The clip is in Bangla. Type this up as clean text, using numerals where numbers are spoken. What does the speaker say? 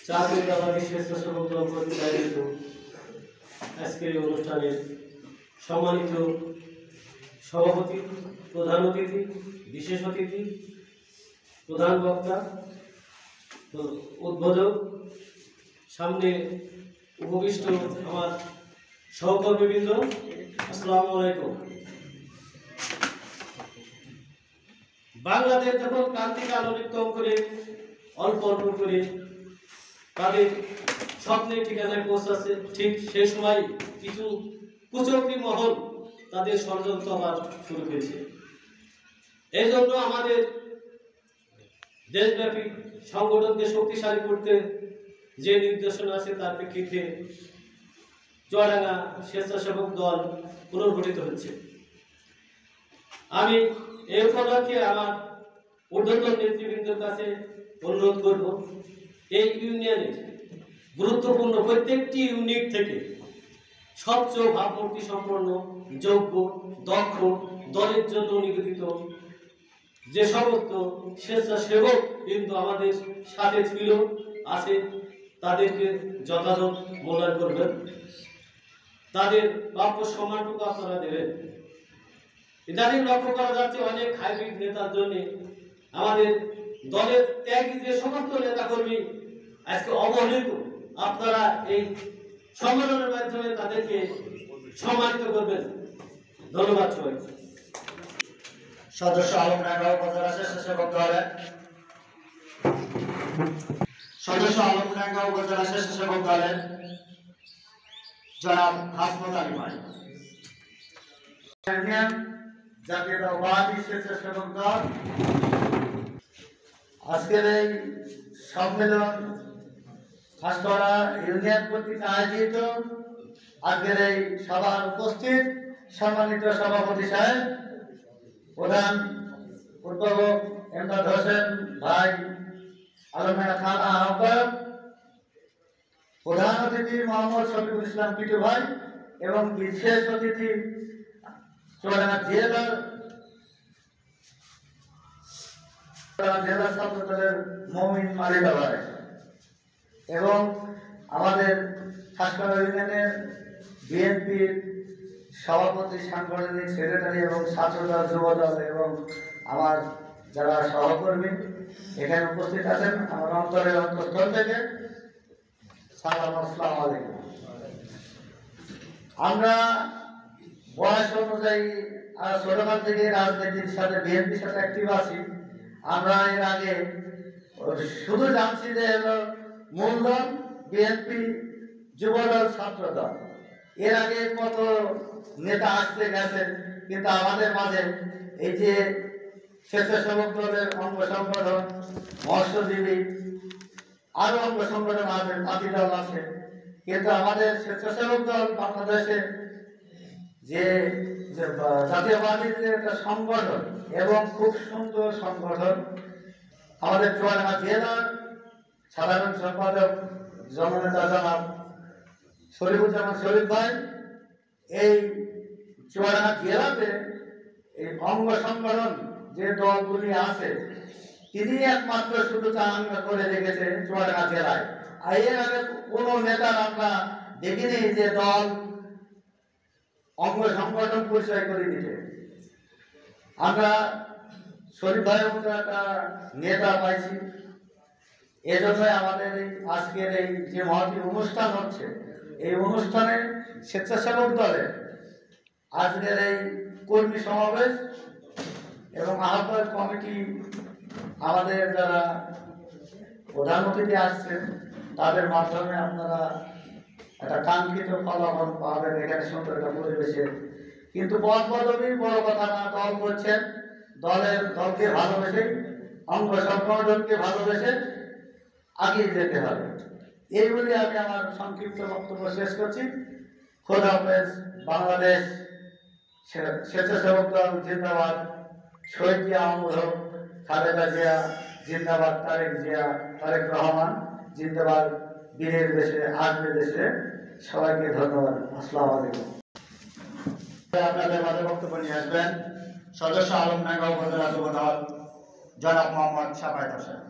জাতীয়তাবাদী স্বেচ্ছাসেবক দল কর্তৃক আয়োজিত আজকের এই অনুষ্ঠানের সম্মানিত সভাপতি, প্রধান অতিথি, বিশেষ অতিথি, প্রধান বক্তা, উদ্বোধক, সামনে উপবিষ্ট আমার সহকর্মীবৃন্দ, আসসালামু আলাইকুম। বাংলাদেশ যখন ক্রান্তিকে আলোকিত করে অল্প অল্প করে তাদের স্বপ্নের ঠিকানায় পৌঁছাচ্ছে, ঠিক সেই সময় কিছু কুচক্রী মহল তাদের ষড়যন্ত্র আবার শুরু করেছে। এই জন্য আমাদের দেশব্যাপী সংগঠনকে শক্তিশালী করতে যে নির্দেশনা আছে তার প্রেক্ষিতে চুয়াডাঙ্গা স্বেচ্ছাসেবক দল পুনর্গঠিত হচ্ছে। আমি এই উপলক্ষে আমার ঊর্ধ্বতন নেতৃবৃন্দের কাছে অনুরোধ করব, এই ইউনিয়নের গুরুত্বপূর্ণ প্রত্যেকটি ইউনিট থেকে সবচেয়ে ভাবমূর্তি সম্পন্ন, যোগ্য, দক্ষ, দলের জন্য নিবেদিত যে সমস্ত স্বেচ্ছাসেবক কিন্তু আমাদের সাথে ছিল, আছে, তাদেরকে যথাযথ মূল্যায়ন করবেন, তাদের প্রাপ্য সম্মানটুকু আপনারা দেবেন। ইদানিং লক্ষ্য করা যাচ্ছে অনেক হাইব্রিড নেতার জন্য আমাদের দলের ত্যাগী যে সমস্ত নেতাকর্মী আজকে অবহেলিত, আপনারা এই সম্মেলনের মাধ্যমে তাদেরকে সম্মানিত করবেন। ধন্যবাদ সবাই। সদস্য আলমডাঙ্গা উপজেলা স্বেচ্ছাসেবক দলের জনাব হাসমত আলী ভাই, জাতীয়তাবাদী স্বেচ্ছাসেবক দল আজকের এই সম্মেলন হাসপাড়া ইউনিয়ন কর্তৃক আয়োজিত আজকের এই সভার উপস্থিত সম্মানিত সভাপতি সাহেব, প্রধান উদ্বোধক এমদাদ হোসেন ভাই, আলমডাঙ্গা থানা আহ্বায়ক, প্রধান অতিথি মোহাম্মদ শফিকুল ইসলাম পিটু ভাই এবং বিশেষ অতিথি চুয়াডাঙ্গা জেলা ছাত্র দলের মমিন মালিকা ভাই এবং আমাদের হাসপাতাল ইউনিয়নের বিএনপির সভাপতি, সাংগঠনিক সেক্রেটারি এবং ছাত্রদল, যুবদল এবং আমার যারা সহকর্মী এখানে উপস্থিত আছেন, আমার অন্তরের অন্তঃস্থল থেকে সালাম, আসসালামু আলাইকুম। আমরা বয়স অনুযায়ী ছোটকাল থেকে রাজনীতির সাথে, বিএনপির সাথে অ্যাক্টিভ আছি। আমরা এর আগে শুধু জানছি যে হলো মূলদল বিএনপি, যুবদল, ছাত্রদল। এর আগে কত নেতা আসতে গেছেন, কিন্তু আমাদের মাঝে এই যে স্বেচ্ছাসেবক দলের অঙ্গ সংগঠন, মৎস্যজীবী, আরো অঙ্গ সংগঠন আছে, তাঁতি দল আছে, কিন্তু আমাদের স্বেচ্ছাসেবক দল বাংলাদেশে যে জাতীয়বাদী যে একটা সংগঠন এবং খুব সুন্দর সংগঠন, আমাদের চুয়াডাঙ্গা জেলার সাধারণ সম্পাদক জননেতা জনাব শরীফুজ্জামান শরীফ ভাই এই চুয়াডাঙ্গা জেলাতে এই অঙ্গ সংগঠন যে দলগুলি আছে তিনি একমাত্র শুধু চাঙ্গা করে রেখেছে চুয়াডাঙ্গা জেলায়। আর এর আগে কোনো নেতার আমরা দেখিনি যে দল অঙ্গ সংগঠন পরিচয় করে দিতে। আমরা শরীফ ভাইয়ের মতো একটা নেতা পাইছি, এজন্যই আমাদের এই আজকের এই যে মহতি অনুষ্ঠান হচ্ছে, এই অনুষ্ঠানে স্বেচ্ছাসেবক দলের আজকের এই কর্মী সমাবেশ এবং আহ্বায়ক কমিটি, আমাদের যারা প্রধান অতিথি আসছেন তাদের মাধ্যমে আপনারা একটা কাঙ্ক্ষিত ফলাফল পাবেন এখানে সুন্দর একটা পরিবেশে। কিন্তু পদ পদবি বড় কথা না, দল করছেন, দলকে ভালোবেসে, অঙ্গ সংগঠনকে ভালোবেসে আগিয়ে যেতে হবে। এই বলে আমি আমার সংক্ষিপ্ত বক্তব্য শেষ করছি। খোদা হাফেজ। বাংলাদেশ স্বেচ্ছাসেবক দল জিন্দাবাদ। শহীদ জিয়া অমর হোক, খালেদা জিয়া জিন্দাবাদ, তারেক রহমান জিন্দাবাদ। বীরের দেশে আসবে দেশে। সবাইকে ধন্যবাদ। আসসালামু আলাইকুম। আপনাদের মাঝে বক্তব্য নিয়ে আসবেন সদস্য আলমডাঙ্গা উপজেলা যুবদল জনাব মোহাম্মদ সাফায়েত হোসেন।